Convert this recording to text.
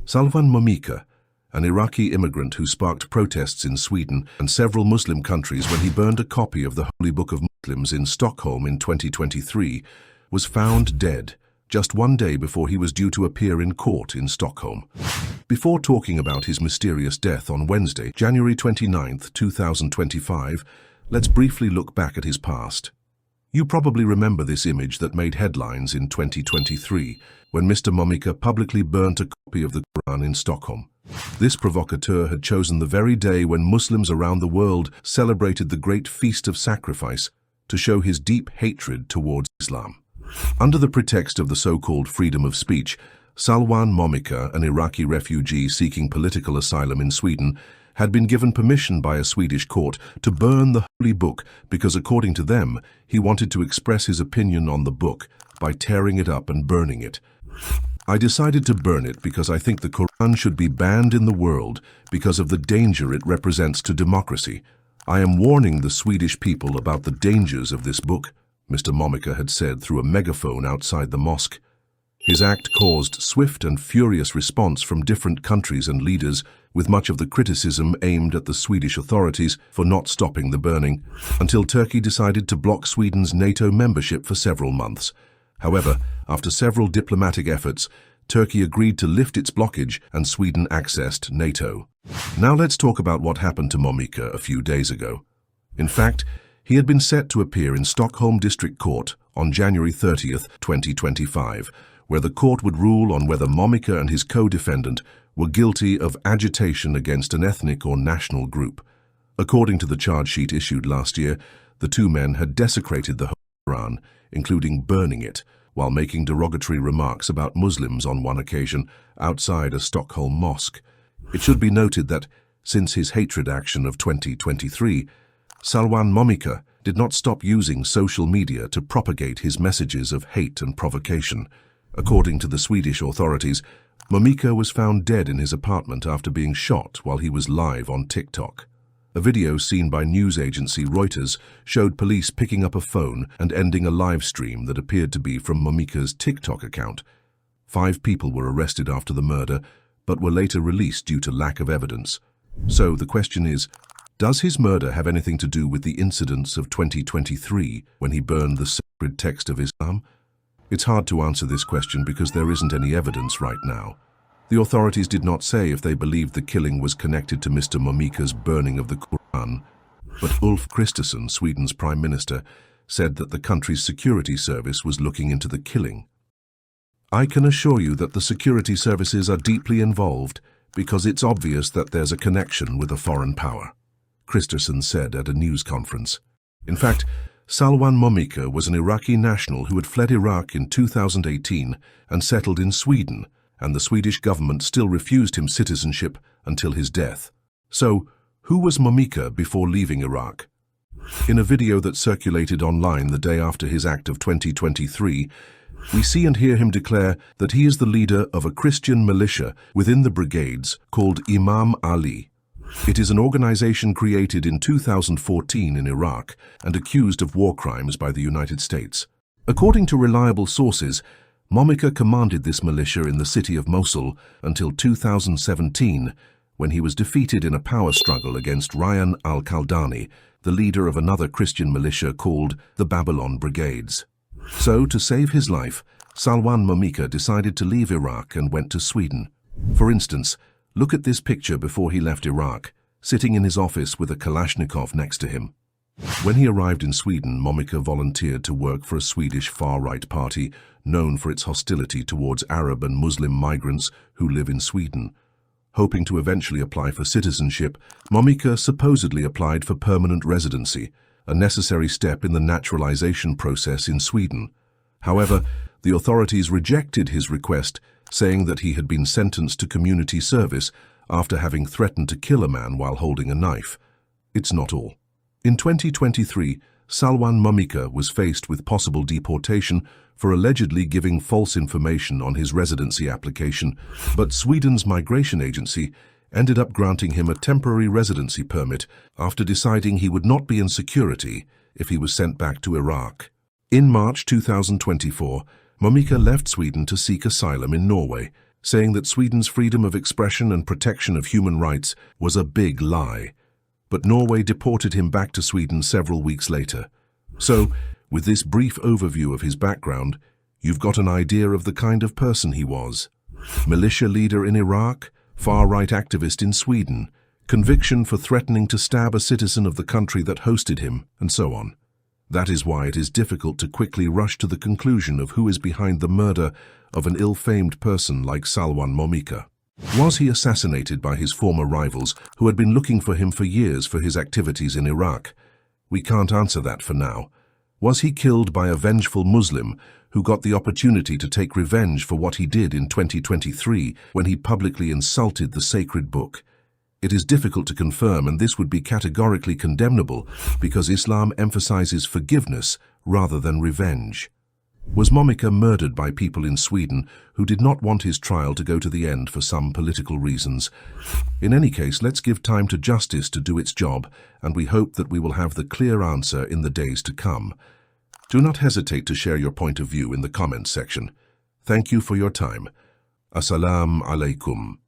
Salwan Momika, an Iraqi immigrant who sparked protests in Sweden and several Muslim countries when he burned a copy of the Holy Book of Muslims in Stockholm in 2023, was found dead just one day before he was due to appear in court in Stockholm. Before talking about his mysterious death on Wednesday, January 29, 2025, let's briefly look back at his past. You probably remember this image that made headlines in 2023, when Mr. Momika publicly burnt a copy of the Quran in Stockholm. This provocateur had chosen the very day when Muslims around the world celebrated the great feast of sacrifice to show his deep hatred towards Islam. Under the pretext of the so-called freedom of speech, Salwan Momika, an Iraqi refugee seeking political asylum in Sweden, had been given permission by a Swedish court to burn the holy book because, according to them, he wanted to express his opinion on the book by tearing it up and burning it. I decided to burn it because I think the Quran should be banned in the world because of the danger it represents to democracy. I am warning the Swedish people about the dangers of this book, Mr. Momika had said through a megaphone outside the mosque. His act caused swift and furious response from different countries and leaders, with much of the criticism aimed at the Swedish authorities for not stopping the burning, until Turkey decided to block Sweden's NATO membership for several months. However, after several diplomatic efforts, Turkey agreed to lift its blockage and Sweden accessed NATO. Now let's talk about what happened to Momika a few days ago. In fact, he had been set to appear in Stockholm District Court on January 30th, 2025, where the court would rule on whether Momika and his co-defendant were guilty of agitation against an ethnic or national group. According to the charge sheet issued last year, the two men had desecrated the Quran, including burning it, while making derogatory remarks about Muslims on one occasion outside a Stockholm mosque. It should be noted that, since his hatred action of 2023, Salwan Momika did not stop using social media to propagate his messages of hate and provocation. According to the Swedish authorities, Momika was found dead in his apartment after being shot while he was live on TikTok. A video seen by news agency Reuters showed police picking up a phone and ending a live stream that appeared to be from Momika's TikTok account. 5 people were arrested after the murder, but were later released due to lack of evidence. So the question is, does his murder have anything to do with the incidents of 2023 when he burned the sacred text of Islam? It's hard to answer this question because there isn't any evidence right now. The authorities did not say if they believed the killing was connected to Mr. Momika's burning of the Quran, but Ulf Kristersson, Sweden's Prime Minister, said that the country's security service was looking into the killing. I can assure you that the security services are deeply involved because it's obvious that there's a connection with a foreign power, Kristersson said at a news conference. In fact, Salwan Momika was an Iraqi national who had fled Iraq in 2018 and settled in Sweden, and the Swedish government still refused him citizenship until his death. So, who was Momika before leaving Iraq? In a video that circulated online the day after his act of 2023, we see and hear him declare that he is the leader of a Christian militia within the brigades called Imam Ali. It is an organization created in 2014 in Iraq and accused of war crimes by the United States. According to reliable sources, Momika commanded this militia in the city of Mosul until 2017, when he was defeated in a power struggle against Ryan al-Kaldani, the leader of another Christian militia called the Babylon Brigades. So, to save his life, Salwan Momika decided to leave Iraq and went to Sweden. For instance, look at this picture before he left Iraq, sitting in his office with a Kalashnikov next to him. When he arrived in Sweden, Momika volunteered to work for a Swedish far-right party known for its hostility towards Arab and Muslim migrants who live in Sweden. Hoping to eventually apply for citizenship, Momika supposedly applied for permanent residency, a necessary step in the naturalization process in Sweden. However, the authorities rejected his request, saying that he had been sentenced to community service after having threatened to kill a man while holding a knife. It's not all. In 2023, Salwan Momika was faced with possible deportation for allegedly giving false information on his residency application, but Sweden's migration agency ended up granting him a temporary residency permit after deciding he would not be in security if he was sent back to Iraq. In March 2024, Momika left Sweden to seek asylum in Norway, saying that Sweden's freedom of expression and protection of human rights was a big lie. But Norway deported him back to Sweden several weeks later. So, with this brief overview of his background, you've got an idea of the kind of person he was. Militia leader in Iraq, far-right activist in Sweden, conviction for threatening to stab a citizen of the country that hosted him, and so on. That is why it is difficult to quickly rush to the conclusion of who is behind the murder of an ill-famed person like Salwan Momika. Was he assassinated by his former rivals who had been looking for him for years for his activities in Iraq? We can't answer that for now. Was he killed by a vengeful Muslim who got the opportunity to take revenge for what he did in 2023 when he publicly insulted the sacred book? It is difficult to confirm, and this would be categorically condemnable because Islam emphasizes forgiveness rather than revenge. Was Momika murdered by people in Sweden who did not want his trial to go to the end for some political reasons? In any case, let's give time to justice to do its job, and we hope that we will have the clear answer in the days to come. Do not hesitate to share your point of view in the comments section. Thank you for your time. Assalamu alaikum.